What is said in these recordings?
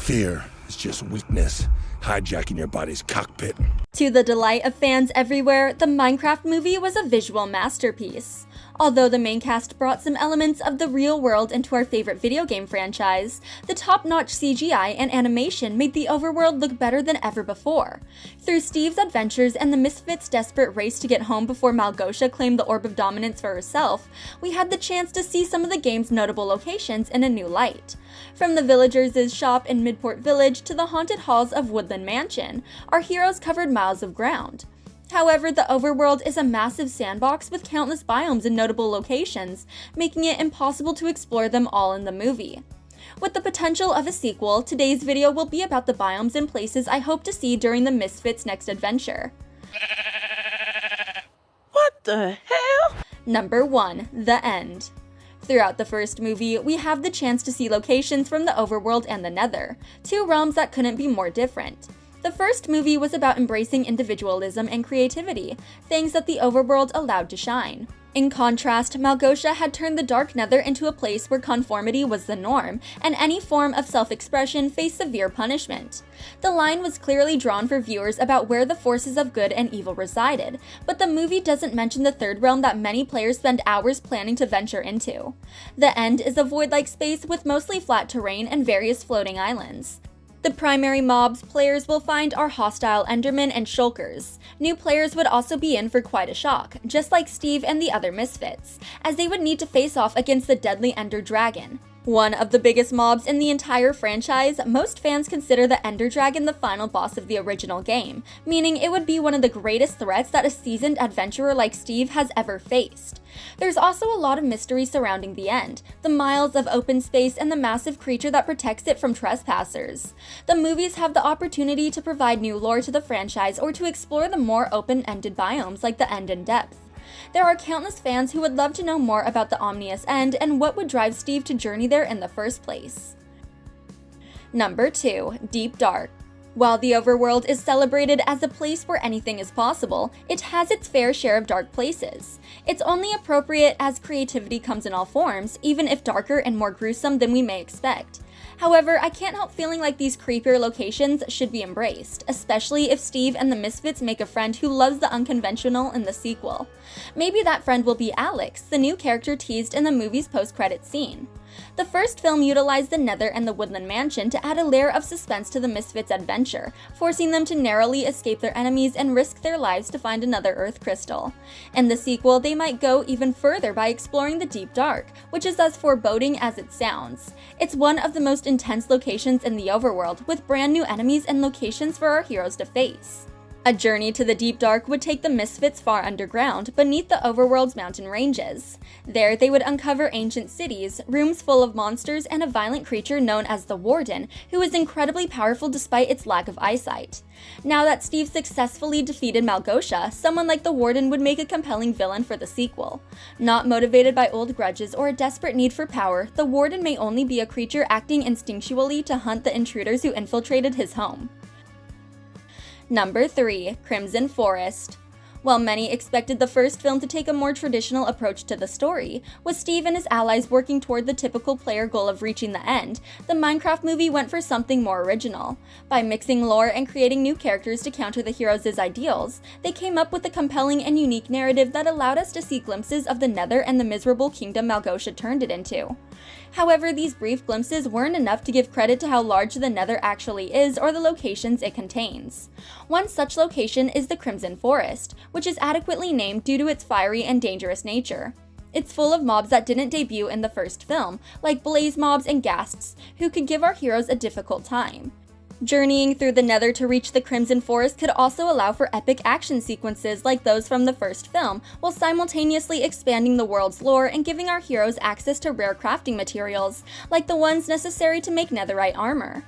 Fear is just weakness, hijacking your body's cockpit. To the delight of fans everywhere, the Minecraft movie was a visual masterpiece. Although the main cast brought some elements of the real world into our favorite video game franchise, the top-notch CGI and animation made the overworld look better than ever before. Through Steve's adventures and the Misfits' desperate race to get home before Malgosha claimed the Orb of Dominance for herself, we had the chance to see some of the game's notable locations in a new light. From the villagers' shop in Midport Village to the haunted halls of Woodland Mansion, our heroes covered miles of ground. However, the overworld is a massive sandbox with countless biomes and notable locations, making it impossible to explore them all in the movie. With the potential of a sequel, today's video will be about the biomes and places I hope to see during the Misfits' next adventure. What the hell? Number 1. The End. Throughout the first movie, we have the chance to see locations from the overworld and the Nether, two realms that couldn't be more different. The first movie was about embracing individualism and creativity, things that the overworld allowed to shine. In contrast, Malgosha had turned the Dark Nether into a place where conformity was the norm, and any form of self-expression faced severe punishment. The line was clearly drawn for viewers about where the forces of good and evil resided, but the movie doesn't mention the third realm that many players spend hours planning to venture into. The End is a void-like space with mostly flat terrain and various floating islands. The primary mobs players will find are hostile Endermen and Shulkers. New players would also be in for quite a shock, just like Steve and the other Misfits, as they would need to face off against the deadly Ender Dragon. One of the biggest mobs in the entire franchise, most fans consider the Ender Dragon the final boss of the original game, meaning it would be one of the greatest threats that a seasoned adventurer like Steve has ever faced. There's also a lot of mystery surrounding the End, the miles of open space and the massive creature that protects it from trespassers. The movies have the opportunity to provide new lore to the franchise or to explore the more open-ended biomes like the End in depth. There are countless fans who would love to know more about the Omnious End and what would drive Steve to journey there in the first place. Number 2. Deep Dark. While the overworld is celebrated as a place where anything is possible, it has its fair share of dark places. It's only appropriate as creativity comes in all forms, even if darker and more gruesome than we may expect. However, I can't help feeling like these creepier locations should be embraced, especially if Steve and the Misfits make a friend who loves the unconventional in the sequel. Maybe that friend will be Alex, the new character teased in the movie's post-credits scene. The first film utilized the Nether and the Woodland Mansion to add a layer of suspense to the Misfits' adventure, forcing them to narrowly escape their enemies and risk their lives to find another Earth crystal. In the sequel, they might go even further by exploring the Deep Dark, which is as foreboding as it sounds. It's one of the most intense locations in the overworld, with brand new enemies and locations for our heroes to face. A journey to the Deep Dark would take the Misfits far underground, beneath the overworld's mountain ranges. There, they would uncover ancient cities, rooms full of monsters, and a violent creature known as the Warden, who is incredibly powerful despite its lack of eyesight. Now that Steve successfully defeated Malgosha, someone like the Warden would make a compelling villain for the sequel. Not motivated by old grudges or a desperate need for power, the Warden may only be a creature acting instinctually to hunt the intruders who infiltrated his home. Number 3. Crimson Forest. While many expected the first film to take a more traditional approach to the story, with Steve and his allies working toward the typical player goal of reaching the end, the Minecraft movie went for something more original. By mixing lore and creating new characters to counter the heroes' ideals, they came up with a compelling and unique narrative that allowed us to see glimpses of the Nether and the miserable kingdom Malgosha turned it into. However, these brief glimpses weren't enough to give credit to how large the Nether actually is or the locations it contains. One such location is the Crimson Forest, which is adequately named due to its fiery and dangerous nature. It's full of mobs that didn't debut in the first film, like blaze mobs and ghasts, who could give our heroes a difficult time. Journeying through the Nether to reach the Crimson Forest could also allow for epic action sequences like those from the first film, while simultaneously expanding the world's lore and giving our heroes access to rare crafting materials, like the ones necessary to make netherite armor.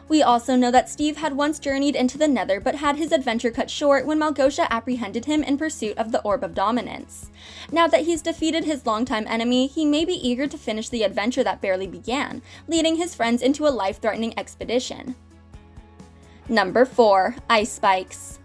We also know that Steve had once journeyed into the Nether but had his adventure cut short when Malgosha apprehended him in pursuit of the Orb of Dominance. Now that he's defeated his longtime enemy, he may be eager to finish the adventure that barely began, leading his friends into a life-threatening expedition. Number 4. Ice Spikes.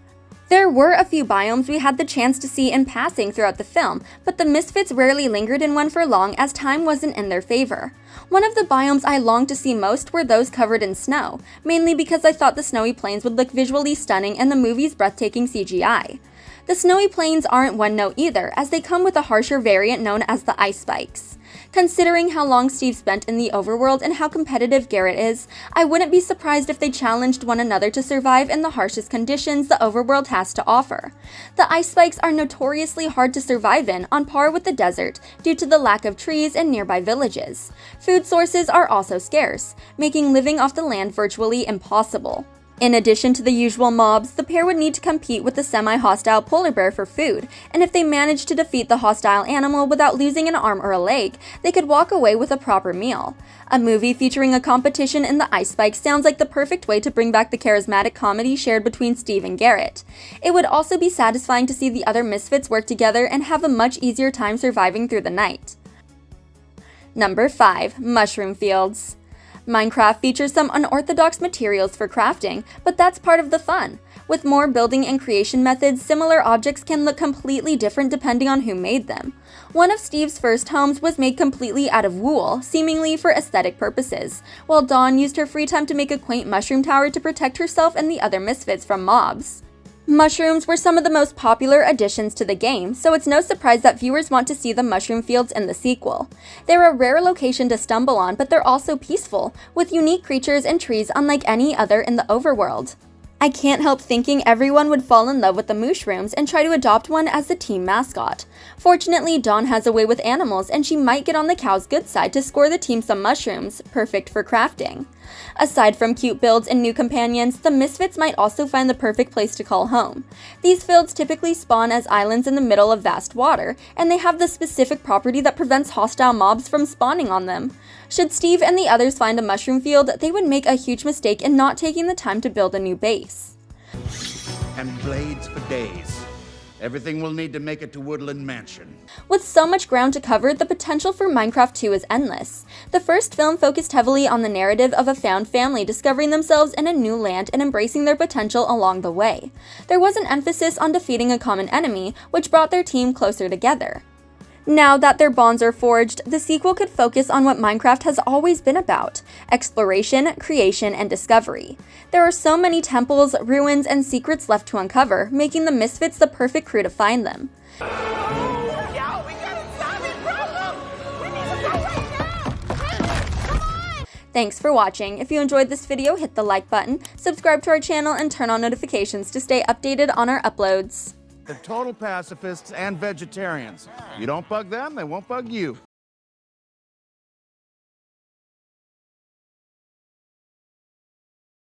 There were a few biomes we had the chance to see in passing throughout the film, but the Misfits rarely lingered in one for long as time wasn't in their favor. One of the biomes I longed to see most were those covered in snow, mainly because I thought the snowy plains would look visually stunning in the movie's breathtaking CGI. The snowy plains aren't one note either, as they come with a harsher variant known as the ice spikes. Considering how long Steve spent in the Overworld and how competitive Garrett is, I wouldn't be surprised if they challenged one another to survive in the harshest conditions the Overworld has to offer. The ice spikes are notoriously hard to survive in, on par with the desert, due to the lack of trees and nearby villages. Food sources are also scarce, making living off the land virtually impossible. In addition to the usual mobs, the pair would need to compete with the semi-hostile polar bear for food, and if they managed to defeat the hostile animal without losing an arm or a leg, they could walk away with a proper meal. A movie featuring a competition in the ice spike sounds like the perfect way to bring back the charismatic comedy shared between Steve and Garrett. It would also be satisfying to see the other Misfits work together and have a much easier time surviving through the night. Number 5. Mushroom Fields. Minecraft features some unorthodox materials for crafting, but that's part of the fun. With more building and creation methods, similar objects can look completely different depending on who made them. One of Steve's first homes was made completely out of wool, seemingly for aesthetic purposes, while Dawn used her free time to make a quaint mushroom tower to protect herself and the other Misfits from mobs. Mushrooms were some of the most popular additions to the game, so it's no surprise that viewers want to see the mushroom fields in the sequel. They're a rare location to stumble on, but they're also peaceful, with unique creatures and trees unlike any other in the Overworld. I can't help thinking everyone would fall in love with the mushrooms and try to adopt one as the team mascot. Fortunately, Dawn has a way with animals, and she might get on the cow's good side to score the team some mushrooms, perfect for crafting. Aside from cute builds and new companions, the Misfits might also find the perfect place to call home. These fields typically spawn as islands in the middle of vast water, and they have the specific property that prevents hostile mobs from spawning on them. Should Steve and the others find a mushroom field, they would make a huge mistake in not taking the time to build a new base. And blades for days. Everything we'll need to make it to Woodland Mansion. With so much ground to cover, the potential for Minecraft 2 is endless. The first film focused heavily on the narrative of a found family discovering themselves in a new land and embracing their potential along the way. There was an emphasis on defeating a common enemy, which brought their team closer together. Now that their bonds are forged, the sequel could focus on what Minecraft has always been about: exploration, creation, and discovery. There are so many temples, ruins, and secrets left to uncover, making the Misfits the perfect crew to find them. Yo, we got a zombie problem! We need to go right now! Hey, come on! Thanks for watching. If you enjoyed this video, hit the like button, subscribe to our channel, and turn on notifications to stay updated on our uploads. They're total pacifists and vegetarians. You don't bug them, they won't bug you.